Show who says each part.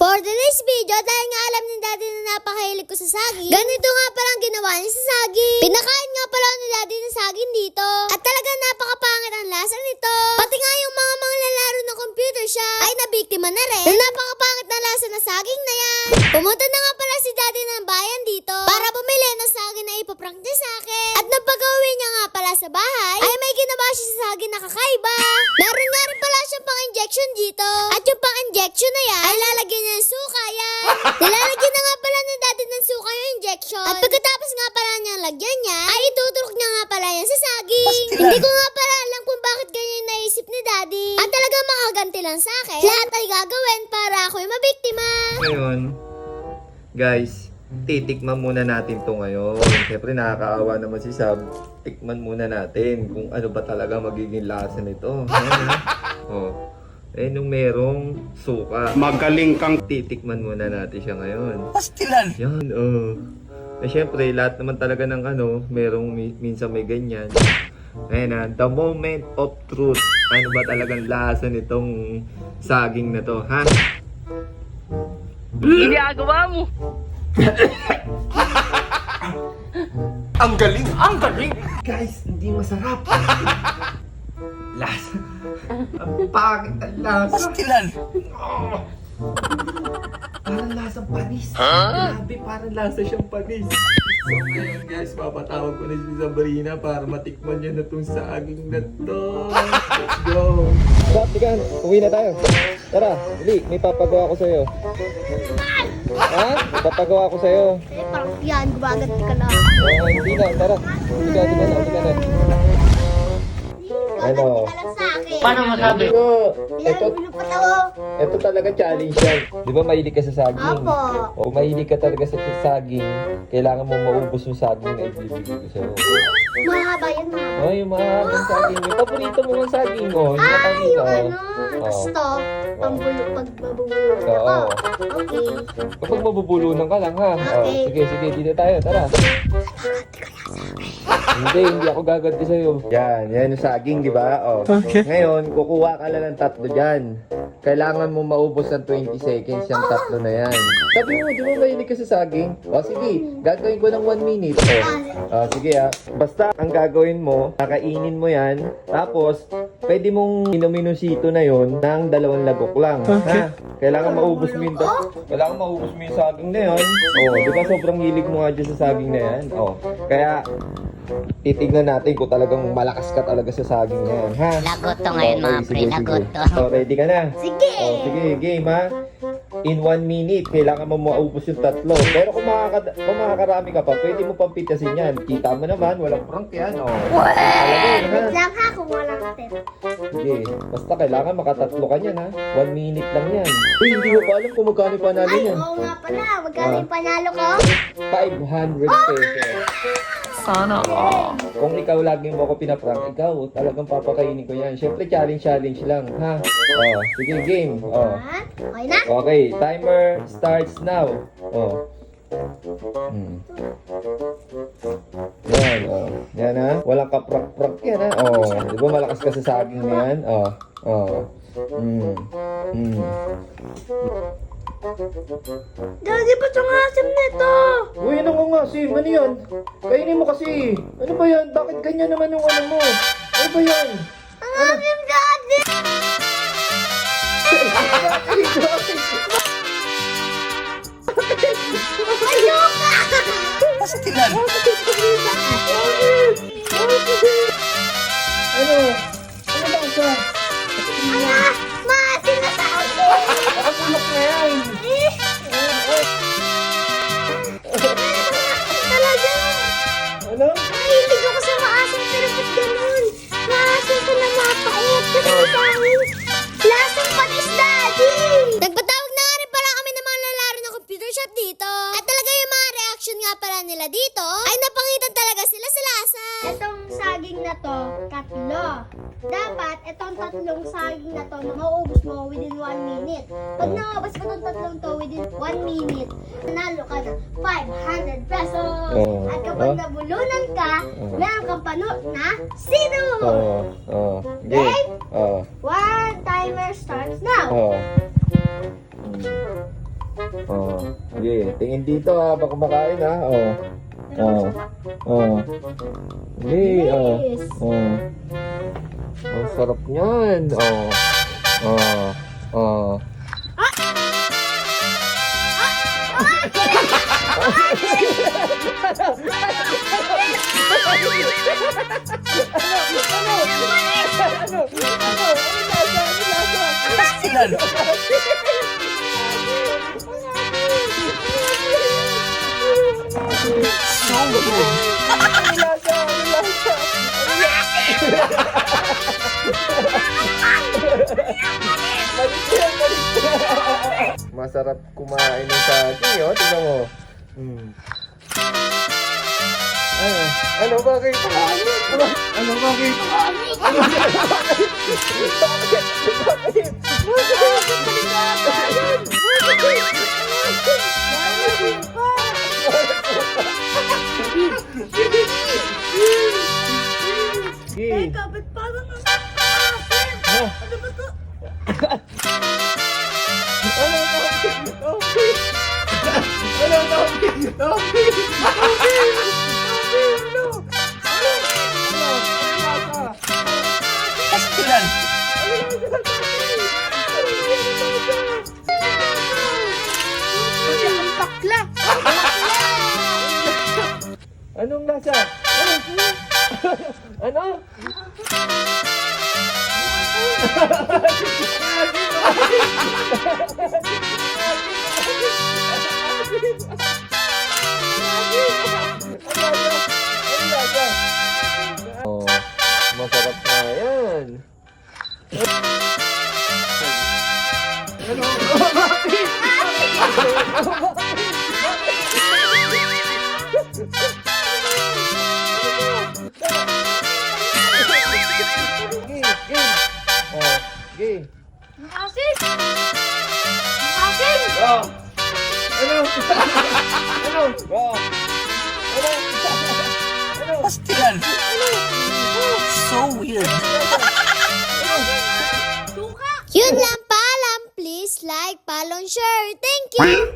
Speaker 1: For today's video, dahil nga alam ni Daddy na napakahilig ko sa saging, ganito nga palang ginawa niya sa saging. Pinakain nga pala ni Daddy ng saging dito. At talaga napakapangit ang lasa nito. Pati nga yung mga lalaro ng computer shop ay nabiktima na rin ng napakapangit na lasa na saging na yan. Pumunta na nga pala si Daddy ng bayan dito para bumili ng saging na ipaprank niya sa akin. At nang pag-uwi niya nga pala sa bahay, ay may ginawa siya sa saging na kakaiba. Meron nga rin pala siyang pang-injection dito. At yung pang-injection na yan, ay lalagyan niya ng suka yan. Nilalagyan na nga pala ni Daddy ng suka yung injection. At pagkatapos nga pala niyang lagyan niya, ay ituturok niya nga pala yan sa saging. Hindi ko nga pala alam kung bakit ganyan naisip ni Daddy. At talaga makaganti lang sa akin. Lahat ay gagawin para ako yung mabiktima.
Speaker 2: Ngayon, guys, titikman muna natin to ngayon. Siyempre nakakaawa naman si Sab. Tikman muna natin kung ano ba talaga magiging lasa nito. Oh. Eh nung merong suka.
Speaker 3: Magaling kang
Speaker 2: Titikman muna natin siya ngayon.
Speaker 3: pastilan.
Speaker 2: Yan, oh. Eh syempre, lahat naman talaga ng merong minsan may ganyan. Ayan na, the moment of truth. Ano ba talagang lasa nitong saging na to, ha?
Speaker 4: Ginagawa mo.
Speaker 3: Ang galing, ang galing.
Speaker 2: Guys, hindi masarap. Lasa. Ang pangit ang lasa.
Speaker 3: Pastilan.
Speaker 2: Oh. Parang lasang panis. Grabe, parang lasa siyang panis. So ngayon guys, papatawag ko na si Sabrina para matikman niya na itong saging na to. Let's go. Stop, Tigan. Uwi na tayo. Tara, Uli, may papagawa ko sa'yo. Ha? May papagawa ko sa'yo.
Speaker 1: Eh, parang yan, gumaganti ka lang.
Speaker 2: Oh, hindi na. Tara. Hindi na. Ano?
Speaker 1: Gumaganti ka lang sa akin.
Speaker 4: Paano masabi?
Speaker 2: Ito, ito talaga challenge yan. Di ba mahilig ka sa saging?
Speaker 1: Opo.
Speaker 2: O mahilig ka talaga sa saging, kailangan mo maubos yung saging na ibibigay ko sa'yo.
Speaker 1: Mahaba yan, mahaba.
Speaker 2: Oh, yung mahabang saging. Yung paborito mo yung saging mo. Yung
Speaker 1: Ah,
Speaker 2: matamis,
Speaker 1: yung
Speaker 2: oh.
Speaker 1: ano,
Speaker 2: Oh.
Speaker 1: stop. Pagbubulong
Speaker 2: Oo.
Speaker 1: ako. Okay.
Speaker 2: Kapag mabubulunan ka lang, ha? Oh,
Speaker 1: Okay.
Speaker 2: sige, dito tayo. Tara. Hindi ako gaganti sa'yo. Yan yung saging, di ba? Oh. Okay. Ngayon, kukuha ka lang ng tatlo dyan. Kailangan mo maubos ng 20 seconds yung tatlo na yan. Sabi mo, di ba mahilig ka sa saging? O sige, gagawin ko ng 1 minute. O, sige Basta, ang gagawin mo, kakainin mo yan. Tapos, pwede mong inumin yung sito na yon ng 2 lagok lang. Ha? Kailangan maubos mo yung saging na yan. O, di ba sobrang hilig mo nga dyan sa saging na yan? O, kaya, titignan natin kung talagang malakas ka talaga sa saging na yan, ha?
Speaker 4: Lagot to ngayon mga pre, lagot to.
Speaker 2: So, ready ka na?
Speaker 1: Sige.
Speaker 2: Sige, game ha? In 1 minute, kailangan mo maubos yung tatlo. Pero kung makakarami ka pa, pwede mo pang pitasin yan. Kita mo naman, walang prank yan. Oh.
Speaker 1: Wait lang ha, kung walang tip.
Speaker 2: Sige, basta kailangan makatatlo ka niyan ha. 1 minute lang yan. Uy, hindi mo pa alam kung magkano yung panalo
Speaker 1: Ay,
Speaker 2: niyan.
Speaker 1: oo nga pala. Magkano yung panalo ko?
Speaker 2: 500 pesos.
Speaker 4: Sana all.
Speaker 2: Kung ikaw laging mo ako pinaprank, ikaw talagang papakainin ko yan. Siyempre, challenge lang, ha? Oh, sige, game. Oh.
Speaker 1: Ha? Okay na?
Speaker 2: Okay, timer starts now. Oh. Yan, oh. Yan ha. Walang kaprak-prak yan ha. Oh, di ba malakas ka sa saging na yan? Oh. Oh.
Speaker 1: Daddy, ba't ang asim nito?
Speaker 2: Uy, ano nga si? Ano yan? Kainin mo kasi. Ano ba yan? Bakit ganyan naman yung ano mo? Ano ba yan?
Speaker 1: Ang asim, Daddy! Ayoko!
Speaker 3: Pastilan.
Speaker 2: Ano? Ano ba siya?
Speaker 1: Maasim na sa akin!
Speaker 2: Nakapulok na yan.
Speaker 1: Talaga!
Speaker 2: Ano?
Speaker 1: Mahilig ako sa maasim, pero ba't ganun? Maasim ko na mapait kasi sa akin. Lasang panis, Daddy! Nagpatawag na nga rin pala kami ng mga lalaro ng computer shop dito. At talaga yung mga reaction nga pala nila dito, ay napangitan talaga sila sa lasa. Itong saging na to, 3. Dapat, itong 3 saging na to, mauubos mo within 1 minute. Pag naubos mo itong 3 to within 1 minute, nanalo ka ng 500 pesos.
Speaker 2: Oh.
Speaker 1: At kapag
Speaker 2: Oh.
Speaker 1: nabulunan ka,
Speaker 2: Oh.
Speaker 1: meron kang pano na 0.
Speaker 2: Oh. Game. Oh.
Speaker 1: One timer starts now.
Speaker 2: Oh. Oh. Sige, tingin dito ha. Baka makain ha. Oh. Oh. Oh. Sige, oh. Oh. Ang sarap niyan. Oh. Oh. Oh.
Speaker 3: Tinalo. So good.
Speaker 2: Masarap kumain ng saging, oh. Tingnan mo. Ano, bakit? Ano, bakit? Sige.
Speaker 1: Kapit parang ang
Speaker 2: Ano ba to? Ano, bakit? Ano, bakit?
Speaker 3: Tinalo.
Speaker 1: ang bakla.
Speaker 2: Anong lasa? Ano? Oh, masarap na yan. Gay.
Speaker 1: Asin! Asin!
Speaker 2: Oh. Ano? Ano? Oh. Ano? Ano?
Speaker 3: Tinalo. So weird.
Speaker 1: Yun lang paalam. Please like, follow, and share. Thank you!